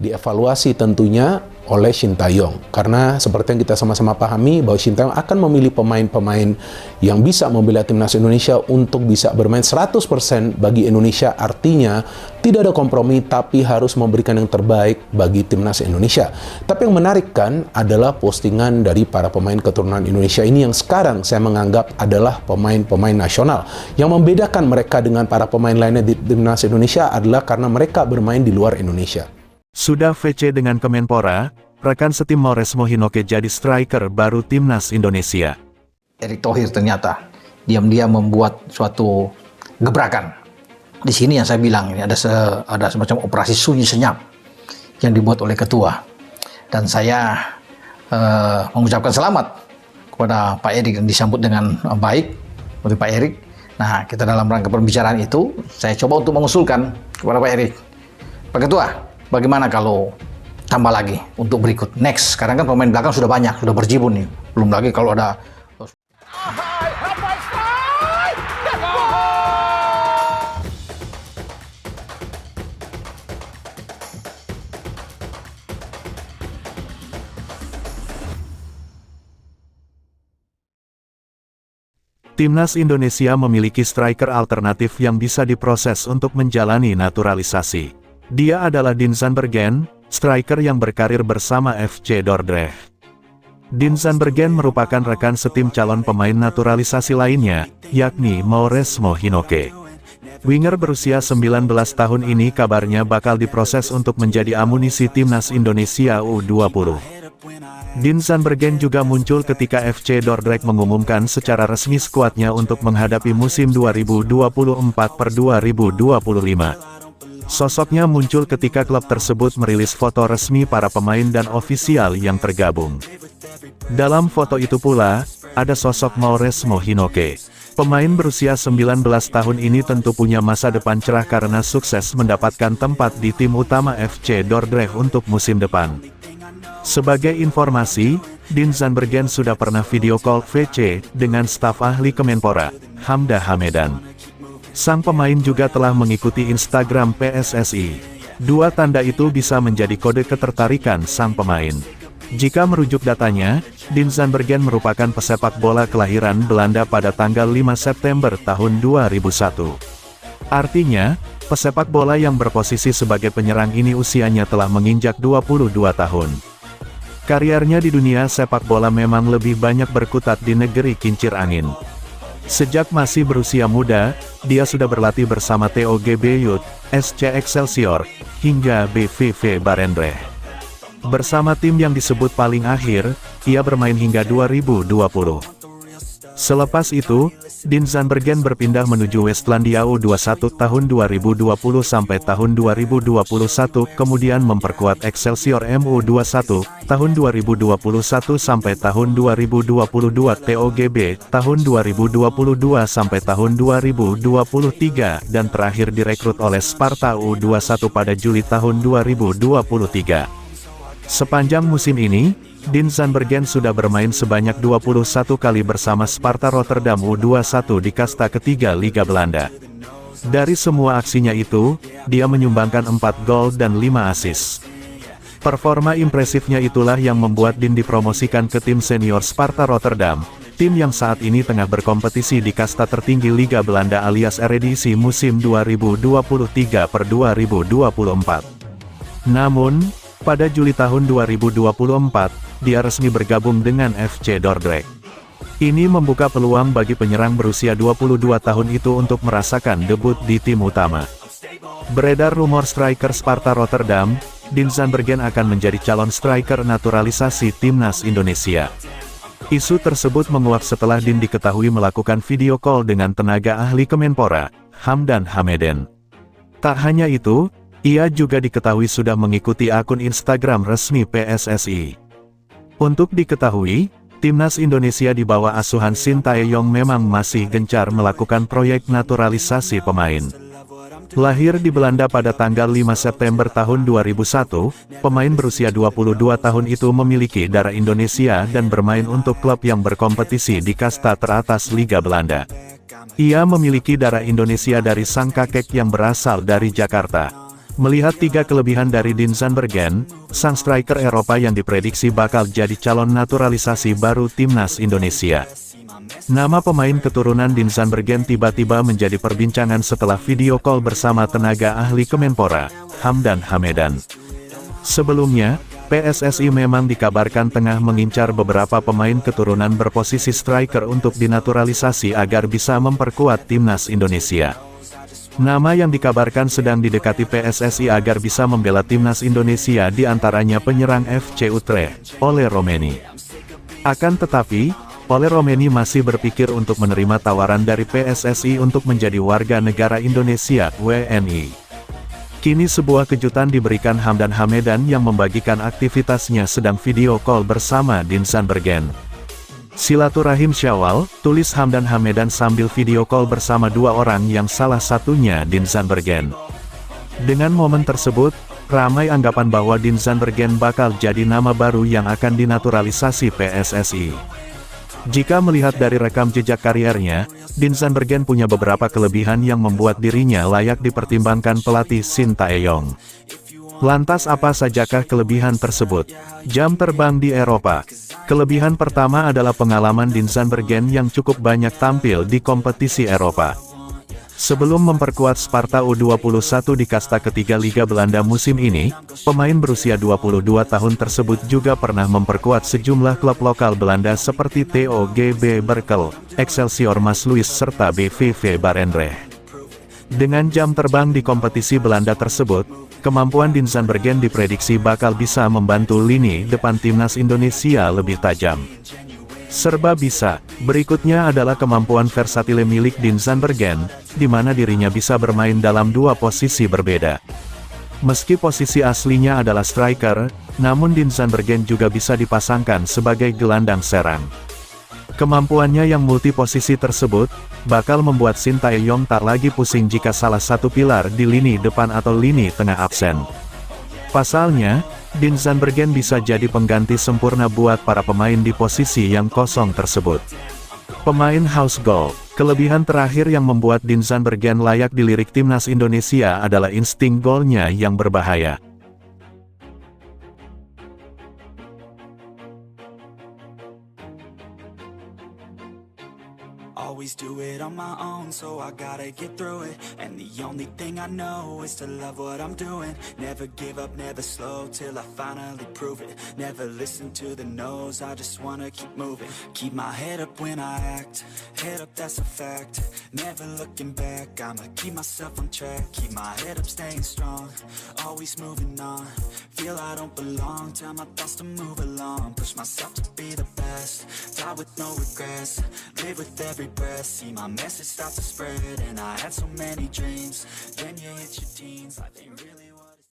dievaluasi tentunya oleh Shin Tae-yong. Karena seperti yang kita sama-sama pahami bahwa Shin Tae-yong akan memilih pemain-pemain yang bisa membela timnas Indonesia untuk bisa bermain 100% bagi Indonesia. Artinya tidak ada kompromi tapi harus memberikan yang terbaik bagi timnas Indonesia. Tapi yang menarik kan adalah postingan dari para pemain keturunan Indonesia ini yang sekarang saya menganggap adalah pemain-pemain nasional. Yang membedakan mereka dengan para pemain lainnya di timnas Indonesia adalah karena mereka bermain di luar Indonesia. Sudah VC dengan Kemenpora, rekan setim Mauresmo Hinoke jadi striker baru timnas Indonesia. Erick Thohir ternyata diam-diam membuat suatu gebrakan. Di sini yang saya bilang ini ada semacam operasi sunyi senyap yang dibuat oleh ketua. Dan saya mengucapkan selamat kepada Pak Erick yang disambut dengan baik oleh Pak Erick. Nah, kita dalam rangka pembicaraan itu, saya coba untuk mengusulkan kepada Pak Erick, Pak Ketua, bagaimana kalau tambah lagi untuk berikut next? Sekarang kan pemain belakang sudah banyak, sudah berjibun nih. Belum lagi kalau ada Timnas Indonesia memiliki striker alternatif yang bisa diproses untuk menjalani naturalisasi. Dia adalah Dean Zandbergen, striker yang berkarir bersama FC Dordrecht. Dean Zandbergen merupakan rekan setim calon pemain naturalisasi lainnya, yakni Mauresmo Hinoke. Winger berusia 19 tahun ini kabarnya bakal diproses untuk menjadi amunisi timnas Indonesia U20. Dean Zandbergen juga muncul ketika FC Dordrecht mengumumkan secara resmi skuadnya untuk menghadapi musim 2024-2025. Sosoknya muncul ketika klub tersebut merilis foto resmi para pemain dan ofisial yang tergabung. Dalam foto itu pula, ada sosok Mauresmo Hinoke. Pemain berusia 19 tahun ini tentu punya masa depan cerah karena sukses mendapatkan tempat di tim utama FC Dordrecht untuk musim depan. Sebagai informasi, Dean Zandbergen sudah pernah video call VC dengan staf ahli Kemenpora, Hamda Hamedan. Sang pemain juga telah mengikuti Instagram PSSI. Dua tanda itu bisa menjadi kode ketertarikan sang pemain. Jika merujuk datanya, Dean Zandbergen merupakan pesepak bola kelahiran Belanda pada tanggal 5 September tahun 2001. Artinya, pesepak bola yang berposisi sebagai penyerang ini usianya telah menginjak 22 tahun. Karirnya di dunia sepak bola memang lebih banyak berkutat di negeri kincir angin. Sejak masih berusia muda, dia sudah berlatih bersama TOGB Youth, SC Excelsior, hingga BVV Barendrecht. Bersama tim yang disebut paling akhir, ia bermain hingga 2020. Selepas itu, Dean Zandbergen berpindah menuju Westlandia U21 tahun 2020 sampai tahun 2021, kemudian memperkuat Excelsior MU21 tahun 2021 sampai tahun 2022, TOGB tahun 2022 sampai tahun 2023, dan terakhir direkrut oleh Sparta U21 pada Juli tahun 2023. Sepanjang musim ini, Dean Zandbergen sudah bermain sebanyak 21 kali bersama Sparta Rotterdam U21 di kasta ketiga Liga Belanda. Dari semua aksinya itu, dia menyumbangkan 4 gol dan 5 assist. Performa impresifnya itulah yang membuat Dean dipromosikan ke tim senior Sparta Rotterdam, tim yang saat ini tengah berkompetisi di kasta tertinggi Liga Belanda alias Eredivisie musim 2023-2024. Namun, pada Juli tahun 2024, dia resmi bergabung dengan FC Dordrecht. Ini membuka peluang bagi penyerang berusia 22 tahun itu untuk merasakan debut di tim utama. Beredar rumor striker Sparta Rotterdam, Dean Zandbergen akan menjadi calon striker naturalisasi timnas Indonesia. Isu tersebut menguap setelah Dean diketahui melakukan video call dengan tenaga ahli Kemenpora, Hamdan Hamedan. Tak hanya itu, ia juga diketahui sudah mengikuti akun Instagram resmi PSSI. Untuk diketahui, timnas Indonesia di bawah asuhan Shin Tae-yong memang masih gencar melakukan proyek naturalisasi pemain. Lahir di Belanda pada tanggal 5 September tahun 2001, pemain berusia 22 tahun itu memiliki darah Indonesia dan bermain untuk klub yang berkompetisi di kasta teratas Liga Belanda. Ia memiliki darah Indonesia dari sang kakek yang berasal dari Jakarta. Melihat 3 kelebihan dari Dean Zandbergen, sang striker Eropa yang diprediksi bakal jadi calon naturalisasi baru timnas Indonesia. Nama pemain keturunan Dean Zandbergen tiba-tiba menjadi perbincangan setelah video call bersama tenaga ahli Kemenpora, Hamdan Hamedan. Sebelumnya, PSSI memang dikabarkan tengah mengincar beberapa pemain keturunan berposisi striker untuk dinaturalisasi agar bisa memperkuat timnas Indonesia. Nama yang dikabarkan sedang didekati PSSI agar bisa membela timnas Indonesia diantaranya penyerang FC Utrecht, Ole Romeni. Akan tetapi, Ole Romeni masih berpikir untuk menerima tawaran dari PSSI untuk menjadi warga negara Indonesia, WNI. Kini sebuah kejutan diberikan Hamdan Hamedan yang membagikan aktivitasnya sedang video call bersama Dean Zandbergen. Silaturahim Syawal, tulis Hamdan Hamedan sambil video call bersama 2 orang yang salah satunya Dean Zandbergen. Dengan momen tersebut, ramai anggapan bahwa Dean Zandbergen bakal jadi nama baru yang akan dinaturalisasi PSSI. Jika melihat dari rekam jejak kariernya, Dean Zandbergen punya beberapa kelebihan yang membuat dirinya layak dipertimbangkan pelatih Shin Tae-yong. Lantas apa sajakah kelebihan tersebut? Jam terbang di Eropa. Kelebihan pertama adalah pengalaman Dean Zandbergen yang cukup banyak tampil di kompetisi Eropa. Sebelum memperkuat Sparta U21 di kasta ketiga Liga Belanda musim ini, pemain berusia 22 tahun tersebut juga pernah memperkuat sejumlah klub lokal Belanda seperti TOGB Berkel, Excelsior Maasluis serta BVV Barendrecht. Dengan jam terbang di kompetisi Belanda tersebut, kemampuan Dean Zandbergen diprediksi bakal bisa membantu lini depan timnas Indonesia lebih tajam. Serba bisa. Berikutnya adalah kemampuan versatile milik Dean Zandbergen, di mana dirinya bisa bermain dalam 2 posisi berbeda. Meski posisi aslinya adalah striker, namun Dean Zandbergen juga bisa dipasangkan sebagai gelandang serang. Kemampuannya yang multiposisi tersebut, bakal membuat Shin Tae-yong tak lagi pusing jika salah satu pilar di lini depan atau lini tengah absen. Pasalnya, Dean Zandbergen bisa jadi pengganti sempurna buat para pemain di posisi yang kosong tersebut. Pemain house goal. Kelebihan terakhir yang membuat Dean Zandbergen layak dilirik timnas Indonesia adalah insting golnya yang berbahaya. Always do it on my own, so I gotta get through it. And the only thing I know is to love what I'm doing. Never give up, never slow, till I finally prove it. Never listen to the no's, I just wanna keep moving. Keep my head up when I act, head up, that's a fact. Never looking back, I'ma keep myself on track. Keep my head up, staying strong, always moving on. Feel I don't belong, tell my thoughts to move along. Push myself to be the best, die with no regrets. Live with every breath, see my message start to spread. And I had so many dreams, then you hit your teens, life ain't really